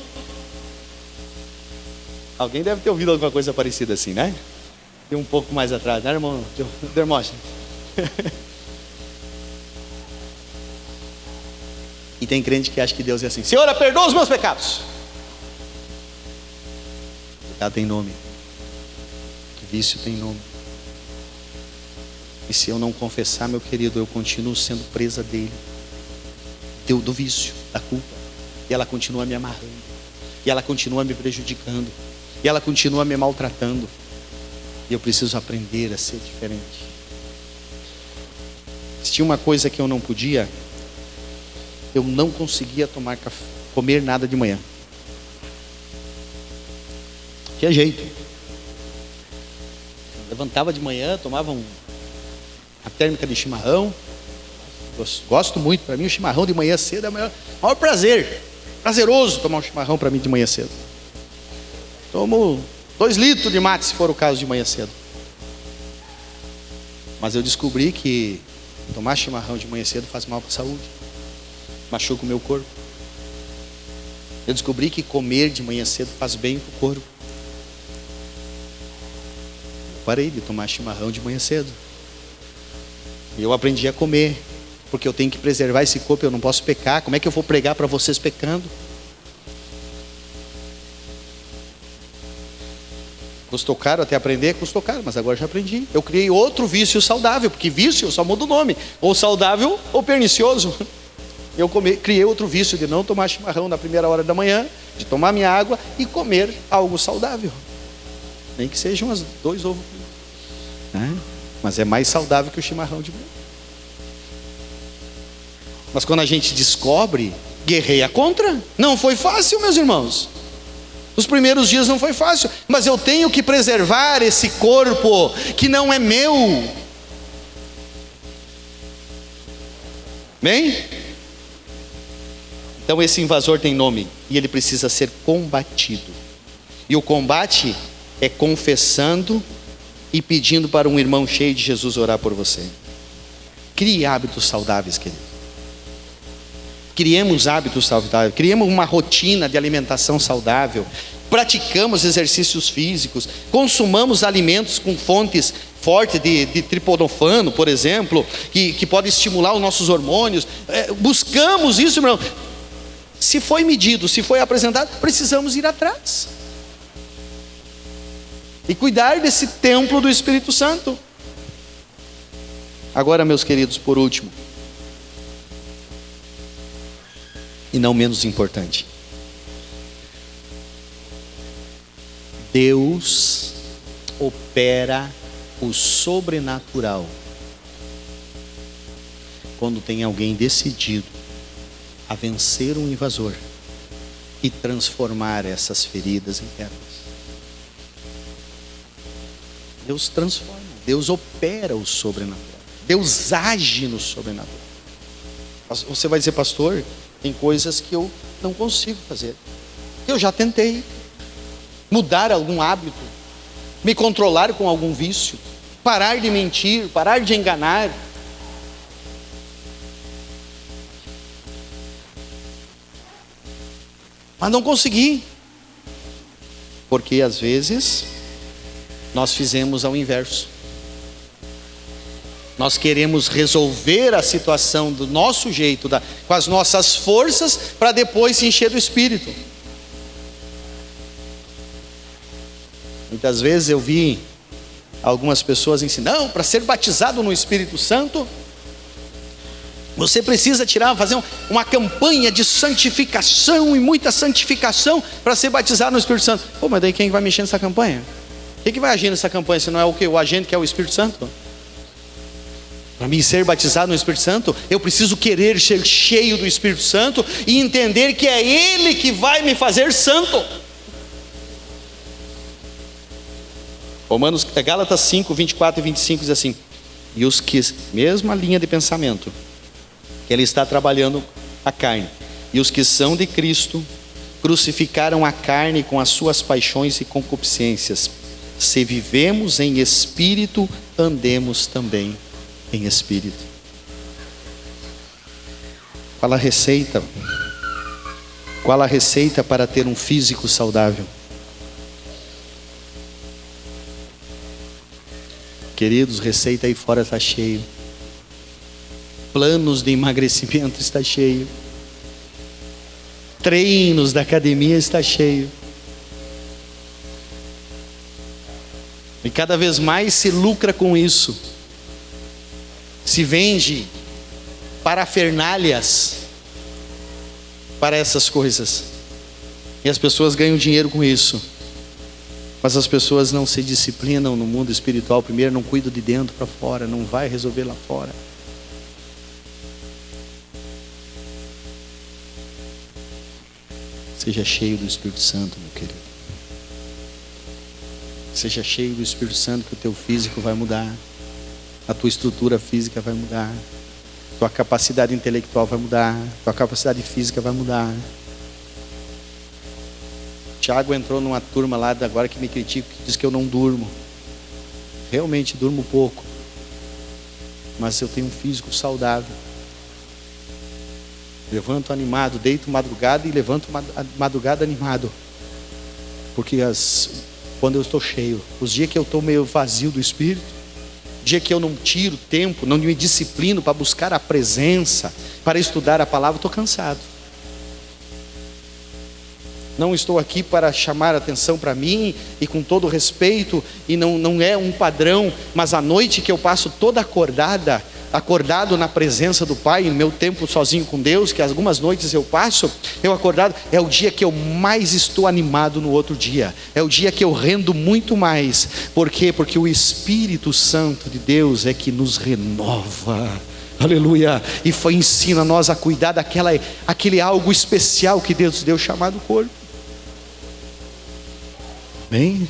Alguém deve ter ouvido alguma coisa parecida assim, né? E um pouco mais atrás, né, irmão Dermógenes? E tem crente que acha que Deus é assim: Senhora, perdoa os meus pecados. Pecado tem nome. Vício tem nome. E se eu não confessar, meu querido, eu continuo sendo presa dele, do vício, da culpa. E ela continua me amarrando. E ela continua me prejudicando. E ela continua me maltratando. E eu preciso aprender a ser diferente. Se tinha uma coisa que eu não podia, eu não conseguia tomar café, comer nada de manhã. Tinha jeito. Eu levantava de manhã, tomava a térmica de chimarrão. Gosto muito. Para mim o chimarrão de manhã cedo é o maior prazer. Prazeroso tomar um chimarrão para mim de manhã cedo. Tomo 2 litros de mate, se for o caso, de manhã cedo. Mas eu descobri que tomar chimarrão de manhã cedo faz mal para a saúde. Machuca o meu corpo. Eu descobri que comer de manhã cedo faz bem para o corpo. Eu parei de tomar chimarrão de manhã cedo. E eu aprendi a comer, porque eu tenho que preservar esse corpo, eu não posso pecar. Como é que eu vou pregar para vocês pecando? Custou caro até aprender, custou caro, mas agora já aprendi. Eu criei outro vício saudável, porque vício só muda o nome, ou saudável ou pernicioso. Eu criei outro vício de não tomar chimarrão na primeira hora da manhã, de tomar minha água e comer algo saudável. Nem que sejam 2 ovos, né? Mas é mais saudável que o chimarrão de manhã. Mas quando a gente descobre, guerreia contra. Não foi fácil, meus irmãos. Os primeiros dias não foi fácil, mas eu tenho que preservar esse corpo que não é meu. Bem? Então esse invasor tem nome e ele precisa ser combatido. E o combate é confessando e pedindo para um irmão cheio de Jesus orar por você. Crie hábitos saudáveis, querido. Criemos hábitos saudáveis, criemos uma rotina de alimentação saudável, praticamos exercícios físicos, consumamos alimentos com fontes fortes de triptofano, por exemplo, que pode estimular os nossos hormônios. Buscamos isso, irmão. Se foi medido, se foi apresentado, precisamos ir atrás e cuidar desse templo do Espírito Santo. Agora, meus queridos, por último, e não menos importante, Deus opera o sobrenatural quando tem alguém decidido a vencer um invasor e transformar essas feridas em pérolas. Deus transforma, Deus opera o sobrenatural, Deus age no sobrenatural. Você vai dizer: pastor, tem coisas que eu não consigo fazer. Eu já tentei mudar algum hábito, me controlar com algum vício, parar de mentir, parar de enganar. Mas não consegui. Porque às vezes nós fizemos ao inverso. Nós queremos resolver a situação do nosso jeito, com as nossas forças, para depois se encher do Espírito. Muitas vezes eu vi algumas pessoas ensinando: para ser batizado no Espírito Santo, você precisa fazer uma campanha de santificação e muita santificação para ser batizado no Espírito Santo. Pô, mas daí quem vai mexer nessa campanha? Quem vai agir nessa campanha se não é o quê? O agente que é o Espírito Santo? Para mim ser batizado no Espírito Santo, eu preciso querer ser cheio do Espírito Santo e entender que é Ele que vai me fazer santo. Gálatas 5, 24 e 25 diz assim: E os que, mesma linha de pensamento, que ele está trabalhando a carne. E os que são de Cristo crucificaram a carne com as suas paixões e concupiscências. Se vivemos em espírito, andemos também em espírito. Qual a receita? Qual a receita para ter um físico saudável? Queridos, receita aí fora está cheio. Planos de emagrecimento está cheio. Treinos da academia está cheio. E cada vez mais se lucra com isso. Se vende parafernálias para essas coisas. E as pessoas ganham dinheiro com isso. Mas as pessoas não se disciplinam no mundo espiritual. Primeiro, não cuidam de dentro para fora. Não vai resolver lá fora. Seja cheio do Espírito Santo, meu querido. Seja cheio do Espírito Santo, que o teu físico vai mudar. A tua estrutura física vai mudar. Tua capacidade intelectual vai mudar. Tua capacidade física vai mudar. Tiago entrou numa turma lá agora que me critica, que diz que eu não durmo. Realmente durmo pouco. Mas eu tenho um físico saudável. Levanto animado, deito madrugada e levanto madrugada animado. Porque quando eu estou cheio, os dias que eu estou meio vazio do Espírito, dia que eu não tiro tempo, não me disciplino para buscar a presença, para estudar a palavra, estou cansado. Não estou aqui para chamar atenção para mim, e com todo respeito, e não é um padrão, mas a noite que eu passo toda acordado na presença do Pai, no meu tempo sozinho com Deus, que algumas noites eu passo, eu acordado, é o dia que eu mais estou animado no outro dia, é o dia que eu rendo muito mais. Por quê? Porque o Espírito Santo de Deus é que nos renova, aleluia, e ensina nós a cuidar aquele algo especial que Deus deu chamado corpo. Bem,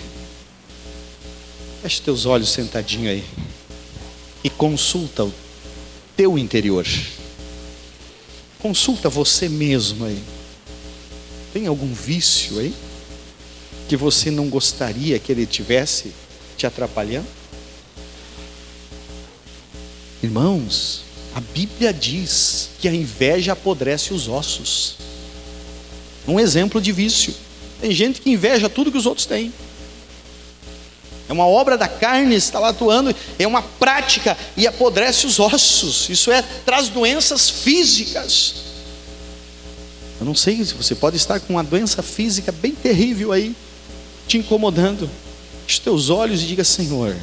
feche teus olhos sentadinho aí e consulta o teu interior. Consulta você mesmo aí. Tem algum vício aí que você não gostaria que ele tivesse te atrapalhando? Irmãos, a Bíblia diz que a inveja apodrece os ossos. Um exemplo de vício. Tem gente que inveja tudo que os outros têm. É uma obra da carne, está lá atuando, é uma prática e apodrece os ossos. Isso traz doenças físicas. Eu não sei se você pode estar com uma doença física bem terrível aí, te incomodando. Feche teus olhos e diga: Senhor,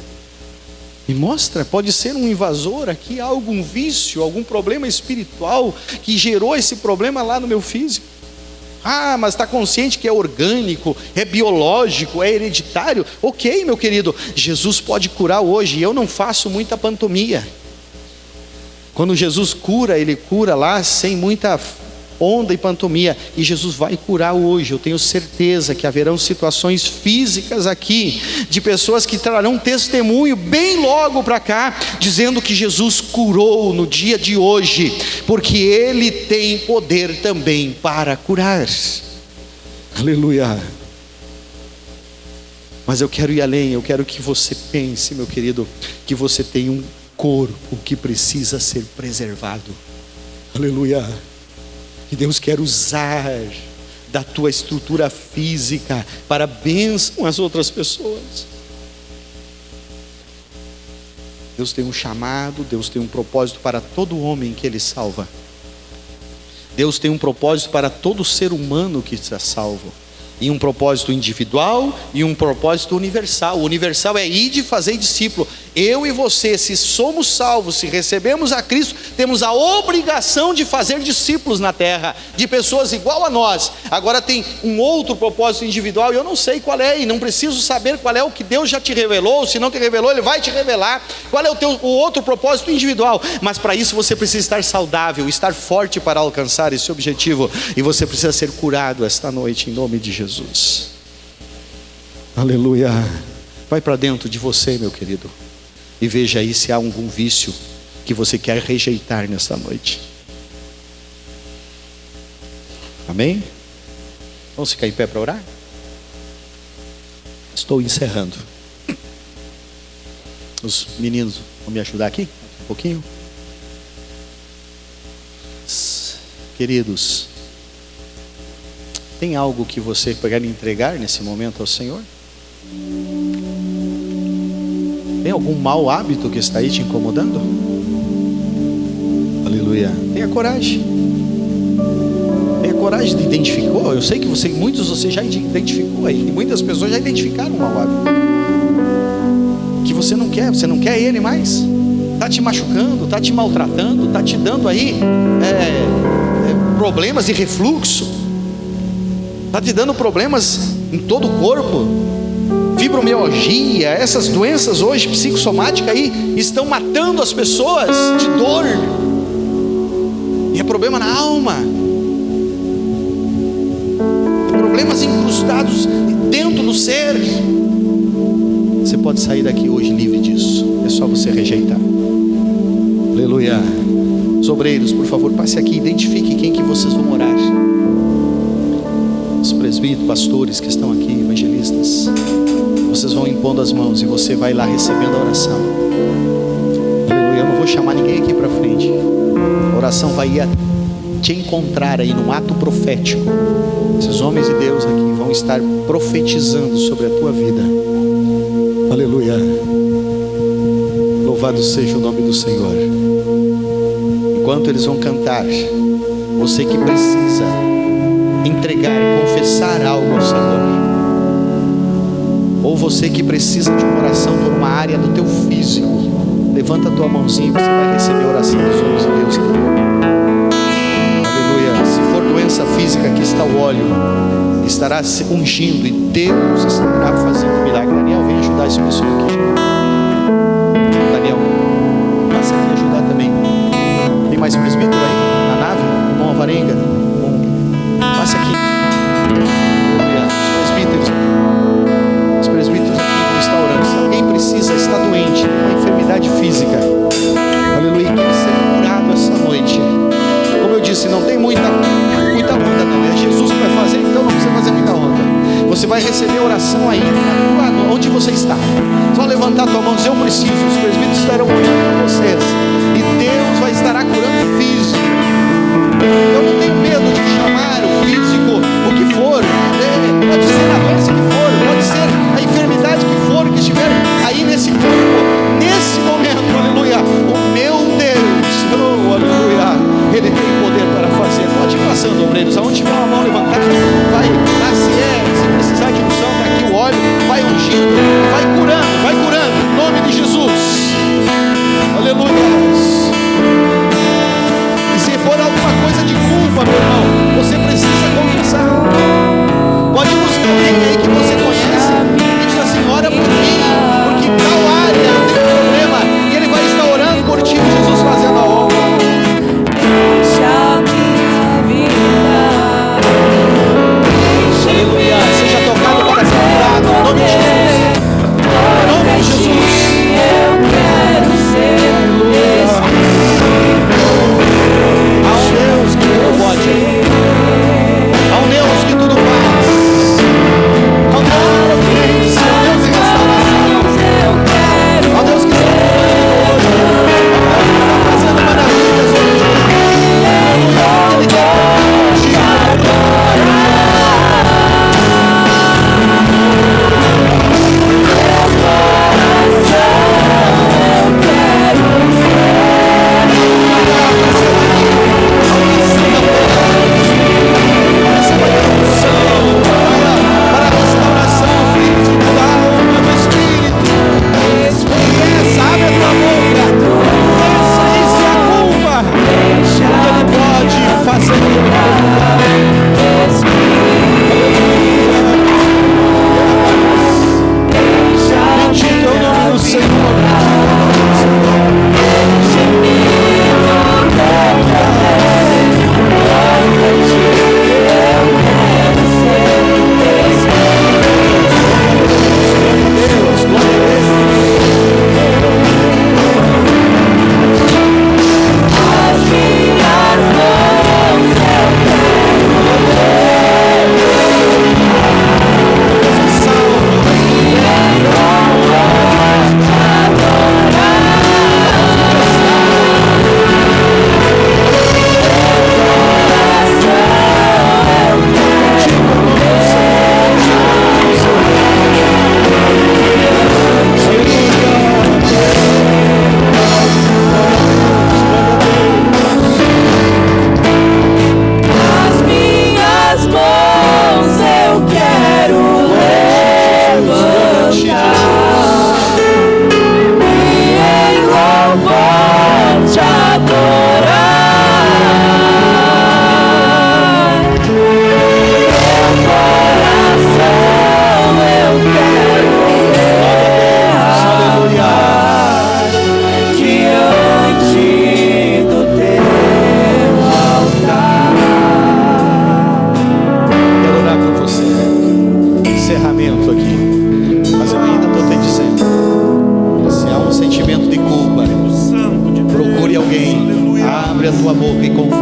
me mostra, pode ser um invasor aqui, algum vício, algum problema espiritual que gerou esse problema lá no meu físico. Ah, mas está consciente que é orgânico, é biológico, é hereditário? Ok, meu querido, Jesus pode curar hoje. Eu não faço muita pantomia. Quando Jesus cura, Ele cura lá sem muita onda e pantomia. E Jesus vai curar hoje. Eu tenho certeza que haverão situações físicas aqui, de pessoas que trarão testemunho bem logo para cá, dizendo que Jesus curou no dia de hoje, porque Ele tem poder também para curar. Aleluia. Mas eu quero ir além. Eu quero que você pense, meu querido, que você tem um corpo que precisa ser preservado. Aleluia. Que Deus quer usar da tua estrutura física para bênção às outras pessoas. Deus tem um chamado, Deus tem um propósito para todo homem que Ele salva. Deus tem um propósito para todo ser humano que está salvo. E um propósito individual e um propósito universal. O universal é ir de fazer discípulo. Eu e você, se somos salvos, se recebemos a Cristo, temos a obrigação de fazer discípulos na terra, de pessoas igual a nós. Agora tem um outro propósito individual, e eu não sei qual é, e não preciso saber qual é o que Deus já te revelou. Se não te revelou, Ele vai te revelar qual é o outro propósito individual. Mas para isso você precisa estar saudável, estar forte para alcançar esse objetivo. E você precisa ser curado esta noite, em nome de Jesus. Aleluia. Vai para dentro de você, meu querido, e veja aí se há algum vício que você quer rejeitar nesta noite. Amém? Vamos ficar em pé para orar? Estou encerrando. Os meninos vão me ajudar aqui um pouquinho? Queridos, tem algo que você quer entregar nesse momento ao Senhor? Tem algum mau hábito que está aí te incomodando? Aleluia. Tenha coragem. Tenha coragem de identificar. Eu sei que muitos de vocês já identificou aí. Muitas pessoas já identificaram o mau hábito. Que você não quer ele mais. Está te machucando, está te maltratando, está te dando aí problemas de refluxo. Está te dando problemas em todo o corpo. Fibromialgia, essas doenças hoje psicossomáticas aí estão matando as pessoas de dor. E é problema na alma. É problemas incrustados dentro do ser. Você pode sair daqui hoje livre disso. É só você rejeitar. Aleluia. Os obreiros, por favor, passe aqui, identifique quem que vocês vão orar. Os presbíteros, pastores que estão aqui, evangelistas. Vocês vão impondo as mãos e você vai lá recebendo a oração. Aleluia. Eu não vou chamar ninguém aqui para frente. A oração vai te encontrar aí num ato profético. Esses homens de Deus aqui vão estar profetizando sobre a tua vida. Aleluia. Louvado seja o nome do Senhor. Enquanto eles vão cantar, você que precisa entregar e confessar algo ao Senhor, ou você que precisa de uma oração por uma área do teu físico, levanta a tua mãozinha e você vai receber a oração dos homens de Deus. Aleluia. Se for doença física, aqui está o óleo, estará se ungindo e Deus estará fazendo um milagre. Daniel, vem ajudar esse pessoal aqui. Daniel, passa aqui ajudar também. Tem mais presbítero aí na nave? Irmão Avarenga, passa aqui. Os presbíteros aqui vão estar orando. Se alguém precisa, está doente, uma enfermidade física, aleluia, quer ser curado essa noite. Como eu disse, não tem muita onda não. É Jesus que vai fazer, então não precisa fazer muita onda. Você vai receber oração aí, onde você está. Só levantar a tua mão e dizer: eu preciso. Os presbíteros estarão orando por vocês. E Deus vai estar curando o físico. Eu não tenho medo de chamar o físico, o que for. Pode ser a doença que for, pode ser a enfermidade que for, que estiver aí nesse corpo, nesse momento, aleluia. O meu Deus, oh, aleluia, Ele tem poder para fazer. Pode ir passando, obreiros, aonde tiver uma mão levantada, vai lá, se precisar de unção, está aqui o óleo, vai ungindo, vai curando, em nome de Jesus, aleluia. E se for alguma coisa de culpa, meu irmão, você precisa confessar. Pode buscar alguém aí que você conhece e diz assim: ora por mim, porque tal área tem problema, e ele vai estar orando por ti, Jesus fazendo a obra. Deixa minha vida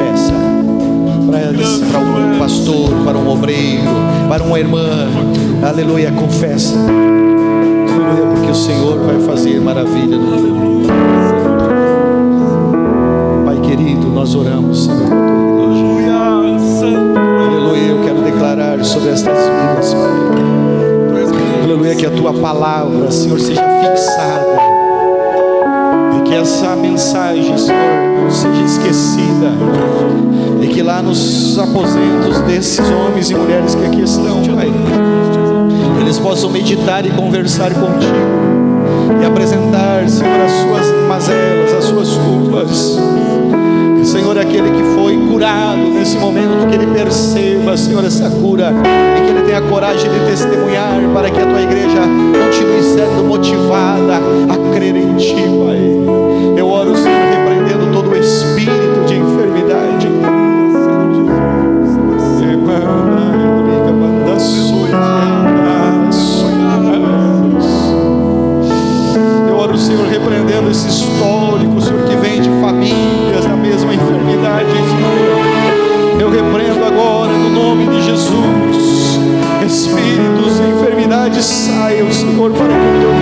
confessa. Para um pastor, para um obreiro, para uma irmã, aleluia, confessa, aleluia, porque o Senhor vai fazer maravilha no teu mundo. Pai querido, nós oramos, Senhor, para a tua igreja. Aleluia, eu quero declarar sobre estas vidas, Pai, aleluia, que a tua palavra, Senhor, seja fixada, e que essa mensagem, Senhor, não seja esquecida, e que lá nos aposentos desses homens e mulheres que aqui estão, Pai, eles possam meditar e conversar contigo e apresentar, Senhor, as suas mazelas, as suas culpas. Que, Senhor, aquele que foi curado nesse momento, que ele perceba, Senhor, essa cura, e que ele tenha coragem de testemunhar, para que a tua igreja continue sendo motivada a crer em ti, Pai. Eu oro, Senhor, repreendendo todo o espírito de enfermidade. Eu oro, Senhor, repreendendo esse histórico, Senhor, que vem de famílias da mesma enfermidade, Senhor. Eu repreendo agora no nome de Jesus. Espíritos e enfermidades saiam, Senhor, para que o teu